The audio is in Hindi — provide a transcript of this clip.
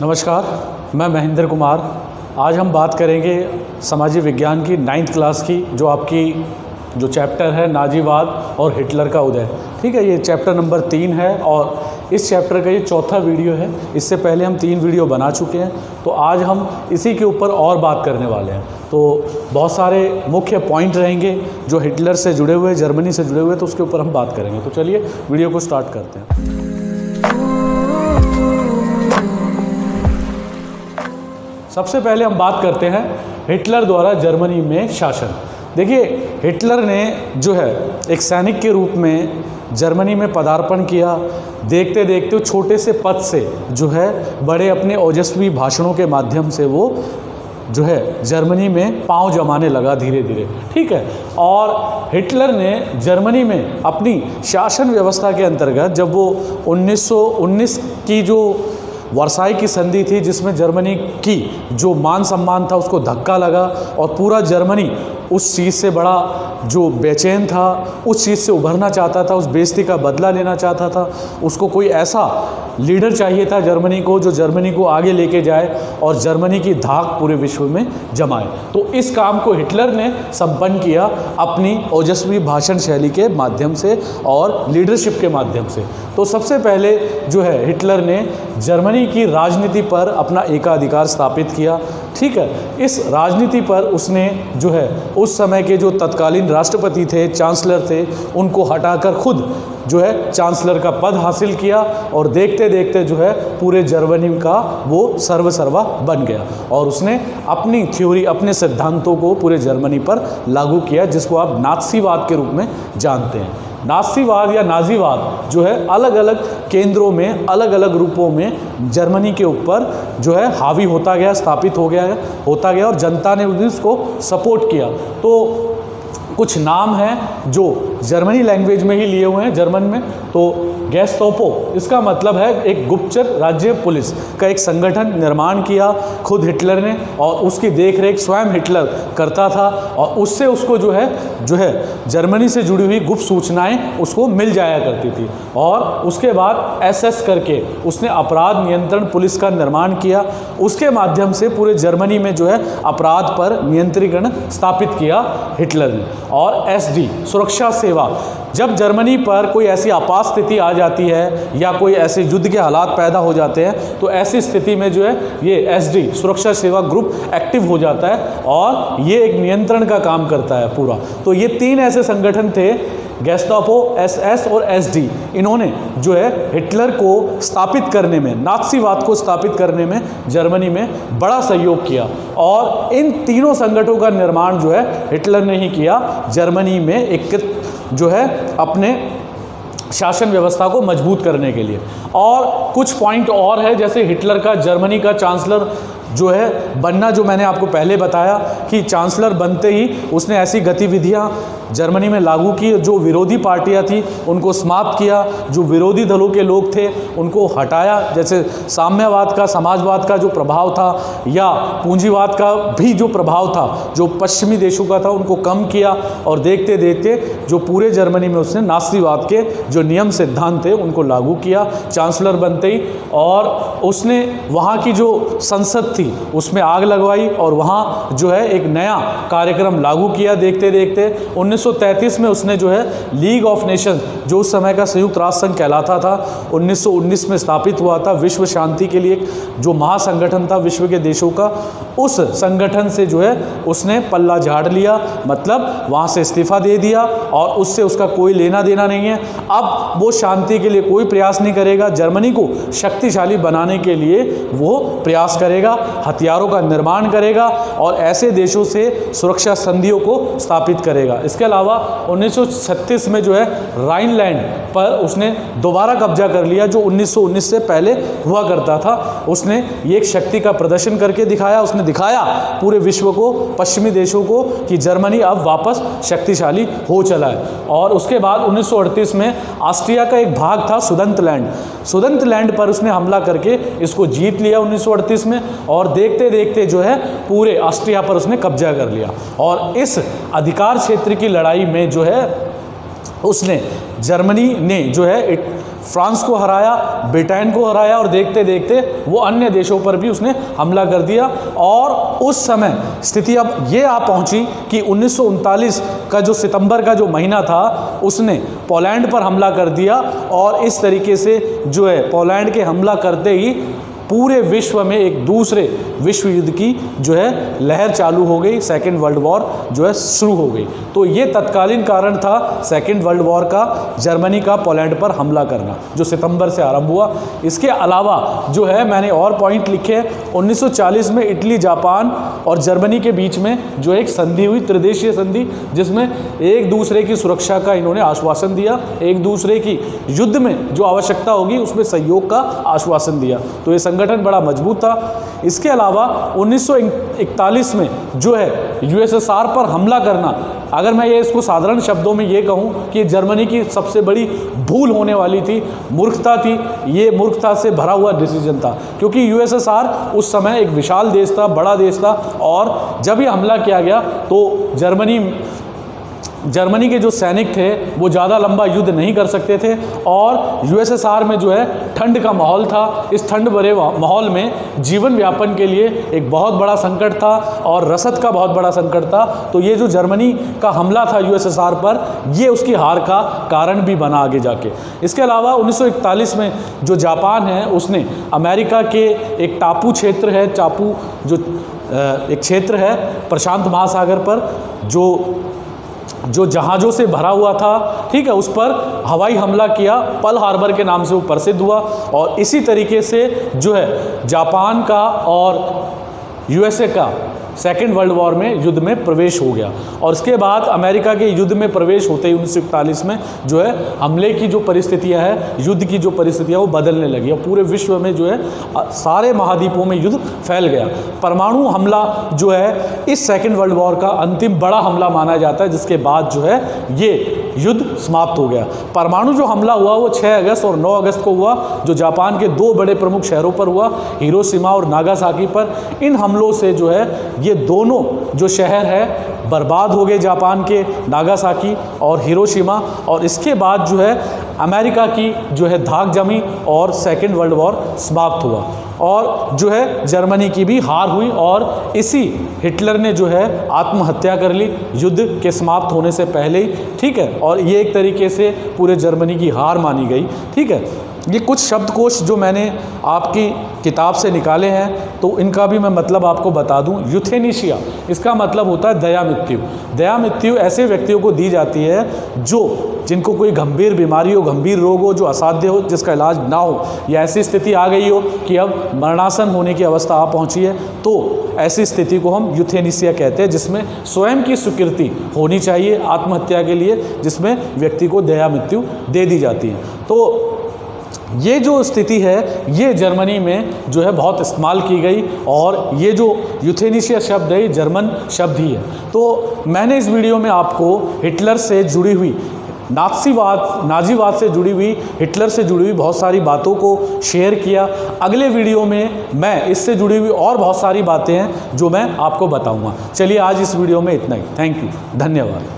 नमस्कार, मैं महेंद्र कुमार। आज हम बात करेंगे सामाजिक विज्ञान की 9th क्लास की, जो आपकी जो चैप्टर है नाजीवाद और हिटलर का उदय। ठीक है, ये चैप्टर नंबर 3 है और इस चैप्टर का ये चौथा वीडियो है। इससे पहले हम 3 वीडियो बना चुके हैं, तो आज हम इसी के ऊपर और बात करने वाले हैं। तो बहुत सारे मुख्य पॉइंट रहेंगे जो हिटलर से जुड़े हुए, जर्मनी से जुड़े हुए, तो उसके ऊपर हम बात करेंगे। तो चलिए वीडियो को स्टार्ट करते हैं। सबसे पहले हम बात करते हैं हिटलर द्वारा जर्मनी में शासन। देखिए, हिटलर ने जो है एक सैनिक के रूप में जर्मनी में पदार्पण किया। देखते देखते छोटे से पद से जो है बड़े अपने ओजस्वी भाषणों के माध्यम से वो जो है जर्मनी में पांव जमाने लगा धीरे धीरे। ठीक है, और हिटलर ने जर्मनी में अपनी शासन व्यवस्था के अंतर्गत जब वो 1919 की जो वर्साई की संधि थी, जिसमें जर्मनी की जो मान सम्मान था उसको धक्का लगा और पूरा जर्मनी उस चीज़ से बड़ा जो बेचैन था, उस चीज़ से उभरना चाहता था, उस बेइज्जती का बदला लेना चाहता था। उसको कोई ऐसा लीडर चाहिए था जर्मनी को, जो जर्मनी को आगे लेके जाए और जर्मनी की धाक पूरे विश्व में जमाए। तो इस काम को हिटलर ने संपन्न किया अपनी ओजस्वी भाषण शैली के माध्यम से और लीडरशिप के माध्यम से। तो सबसे पहले जो है हिटलर ने जर्मनी की राजनीति पर अपना एकाधिकार स्थापित किया। ठीक है, इस राजनीति पर उसने जो है उस समय के जो तत्कालीन राष्ट्रपति थे, चांसलर थे, उनको हटाकर खुद जो है चांसलर का पद हासिल किया और देखते देखते जो है पूरे जर्मनी का वो सर्वसर्वा बन गया और उसने अपनी थ्योरी, अपने सिद्धांतों को पूरे जर्मनी पर लागू किया, जिसको आप नात्सीवाद के रूप में जानते हैं। नात्सीवाद या नाजीवाद जो है अलग अलग केंद्रों में, अलग अलग रूपों में जर्मनी के ऊपर जो है हावी होता गया, स्थापित होता गया और जनता ने उसको सपोर्ट किया। तो कुछ नाम हैं जो जर्मनी लैंग्वेज में ही लिए हुए हैं जर्मन में। तो गेस्टापो, इसका मतलब है एक गुप्तचर राज्य पुलिस का एक संगठन निर्माण किया खुद हिटलर ने, और उसकी देखरेख स्वयं हिटलर करता था और उससे उसको जो है जर्मनी से जुड़ी हुई गुप्त सूचनाएं उसको मिल जाया करती थी। और उसके बाद SS करके उसने अपराध नियंत्रण पुलिस का निर्माण किया। उसके माध्यम से पूरे जर्मनी में जो है अपराध पर नियंत्रण स्थापित किया हिटलर ने। और SD सुरक्षा सेवा, जब जर्मनी पर कोई ऐसी आपात स्थिति आ जाती है या कोई ऐसे युद्ध के हालात पैदा हो जाते हैं, तो ऐसी स्थिति में जो है ये SD सुरक्षा सेवा ग्रुप एक्टिव हो जाता है और ये एक नियंत्रण का काम करता है पूरा। तो ये 3 ऐसे संगठन थे, गेस्टापो, SS और SD। इन्होंने जो है हिटलर को स्थापित करने में, नात्सीवाद को स्थापित करने में जर्मनी में बड़ा सहयोग किया। और इन तीनों संगठनों का निर्माण जो है हिटलर ने ही किया, जर्मनी में एक जो है अपने शासन व्यवस्था को मजबूत करने के लिए। और कुछ पॉइंट और है, जैसे हिटलर का जर्मनी का चांसलर जो है बनना, जो मैंने आपको पहले बताया कि चांसलर बनते ही उसने ऐसी गतिविधियां जर्मनी में लागू की जो विरोधी पार्टियां थी उनको समाप्त किया, जो विरोधी दलों के लोग थे उनको हटाया। जैसे साम्यवाद का, समाजवाद का जो प्रभाव था या पूंजीवाद का भी जो प्रभाव था, जो पश्चिमी देशों का था, उनको कम किया। और देखते देखते जो पूरे जर्मनी में उसने नात्सीवाद के जो नियम सिद्धांत थे उनको लागू किया चांसलर बनते ही। और उसने वहाँ की जो संसद थी उसमें आग लगवाई और वहाँ जो है एक नया कार्यक्रम लागू किया। देखते देखते 1933 में उसने जो है लीग ऑफ नेशंस, जो उस समय का संयुक्त राष्ट्र संघ कहलाता था, 1919 में स्थापित हुआ था विश्व शांति के लिए, जो महासंगठन था विश्व के देशों का। उस संगठन से जो है उसने पल्ला झाड़ लिया, मतलब वहाँ से इस्तीफा दे दिया और उससे उसका कोई लेना देना नहीं है। अब वो शांति के लिए कोई प्रयास नहीं करेगा, जर्मनी को शक्तिशाली बनाने के लिए वो प्रयास करेगा, हथियारों का निर्माण करेगा और ऐसे देशों से सुरक्षा संधियों को स्थापित करेगा। इसके अलावा 1936 में जो है राइनलैंड पर उसने दोबारा कब्जा कर लिया, जो 1919 से पहले हुआ करता था। उसने ये एक शक्ति का प्रदर्शन करके दिखाया। उसने दिखाया पूरे विश्व को, पश्चिमी देशों को, कि जर्मनी अब वापस शक्तिशाली हो चला है। और उसके बाद 1938 में ऑस्ट्रिया का एक भाग था सुदंतलैंड पर उसने हमला करके इसको जीत लिया 1938 में। और देखते देखते जो है पूरे ऑस्ट्रिया पर उसने कब्जा कर लिया। और इस अधिकार क्षेत्र की लड़ाई में जो है उसने, जर्मनी ने जो है फ्रांस को हराया, ब्रिटेन को हराया और देखते देखते वो अन्य देशों पर भी उसने हमला कर दिया। और उस समय स्थिति अब ये आ पहुंची कि 1939 का जो सितंबर का जो महीना था उसने पोलैंड पर हमला कर दिया और इस तरीके से जो है पोलैंड के हमला करते ही पूरे विश्व में एक दूसरे विश्व युद्ध की जो है लहर चालू हो गई, सेकेंड वर्ल्ड वॉर जो है शुरू हो गई। तो ये तत्कालीन कारण था सेकेंड वर्ल्ड वॉर का, जर्मनी का पोलैंड पर हमला करना जो सितंबर से आरंभ हुआ। इसके अलावा जो है मैंने और पॉइंट लिखे, 1940 में इटली, जापान और जर्मनी के बीच में जो एक संधि हुई, त्रिदेशीय संधि, जिसमें एक दूसरे की सुरक्षा का इन्होंने आश्वासन दिया, एक दूसरे की युद्ध में जो आवश्यकता होगी उसमें सहयोग का आश्वासन दिया। तो ये संगठन बड़ा मजबूत था। इसके अलावा 1941 में जो है यूएसएसआर पर हमला करना, अगर मैं ये इसको साधारण शब्दों में ये कहूँ कि जर्मनी की सबसे बड़ी भूल होने वाली थी, मूर्खता थी, ये मूर्खता से भरा हुआ डिसीजन था, क्योंकि यूएसएसआर उस समय एक विशाल देश था, बड़ा देश था, और जब ये हमला किया गया तो जर्मनी के जो सैनिक थे वो ज़्यादा लंबा युद्ध नहीं कर सकते थे और यूएसएसआर में जो है ठंड का माहौल था। इस ठंड भरे माहौल में जीवन यापन के लिए एक बहुत बड़ा संकट था और रसद का बहुत बड़ा संकट था। तो ये जो जर्मनी का हमला था यूएसएसआर पर, ये उसकी हार का कारण भी बना आगे जाके। इसके अलावा 1941 में जो जापान है उसने अमेरिका के एक टापू क्षेत्र है, एक क्षेत्र है प्रशांत महासागर पर जो जहाज़ों से भरा हुआ था, ठीक है, उस पर हवाई हमला किया। पर्ल हार्बर के नाम से वो प्रसिद्ध हुआ और इसी तरीके से जो है जापान का और यूएसए का सेकेंड वर्ल्ड वॉर में युद्ध में प्रवेश हो गया। और इसके बाद अमेरिका के युद्ध में प्रवेश होते ही 1941 में जो है हमले की जो परिस्थितियां है, युद्ध की जो परिस्थितियां वो बदलने लगी और पूरे विश्व में जो है सारे महाद्वीपों में युद्ध फैल गया। परमाणु हमला जो है इस सेकेंड वर्ल्ड वॉर का अंतिम बड़ा हमला माना जाता है, जिसके बाद जो है ये युद्ध समाप्त हो गया। परमाणु जो हमला हुआ वो 6 अगस्त और 9 अगस्त को हुआ, जो जापान के 2 बड़े प्रमुख शहरों पर हुआ, हिरोशिमा और नागासाकी पर। इन हमलों से जो है ये दोनों जो शहर है बर्बाद हो गए, जापान के नागासाकी और हिरोशिमा। और इसके बाद जो है अमेरिका की जो है धाक जमी और सेकेंड वर्ल्ड वॉर समाप्त हुआ और जो है जर्मनी की भी हार हुई और इसी हिटलर ने जो है आत्महत्या कर ली युद्ध के समाप्त होने से पहले ही, ठीक है। और ये एक तरीके से पूरे जर्मनी की हार मानी गई, ठीक है। ये कुछ शब्दकोश जो मैंने आपकी किताब से निकाले हैं तो इनका भी मैं मतलब आपको बता दूं। यूथेनेशिया, इसका मतलब होता है दया मृत्यु। दया मृत्यु ऐसे व्यक्तियों को दी जाती है जिनको कोई गंभीर बीमारी हो, गंभीर रोग हो, जो असाध्य हो, जिसका इलाज ना हो, या ऐसी स्थिति आ गई हो कि अब मरणासन होने की अवस्था आ पहुंची है, तो ऐसी स्थिति को हम यूथेनेशिया कहते हैं, जिसमें स्वयं की स्वीकृति होनी चाहिए आत्महत्या के लिए, जिसमें व्यक्ति को दया मृत्यु दे दी जाती है। तो ये जो स्थिति है ये जर्मनी में जो है बहुत इस्तेमाल की गई और ये जो यूथेनेशिया शब्द है ये जर्मन शब्द ही है। तो मैंने इस वीडियो में आपको हिटलर से जुड़ी हुई नाजीवाद से जुड़ी हुई, हिटलर से जुड़ी हुई बहुत सारी बातों को शेयर किया। अगले वीडियो में मैं इससे जुड़ी हुई और बहुत सारी बातें हैं जो मैं आपको बताऊंगा। चलिए आज इस वीडियो में इतना ही। थैंक यू, धन्यवाद।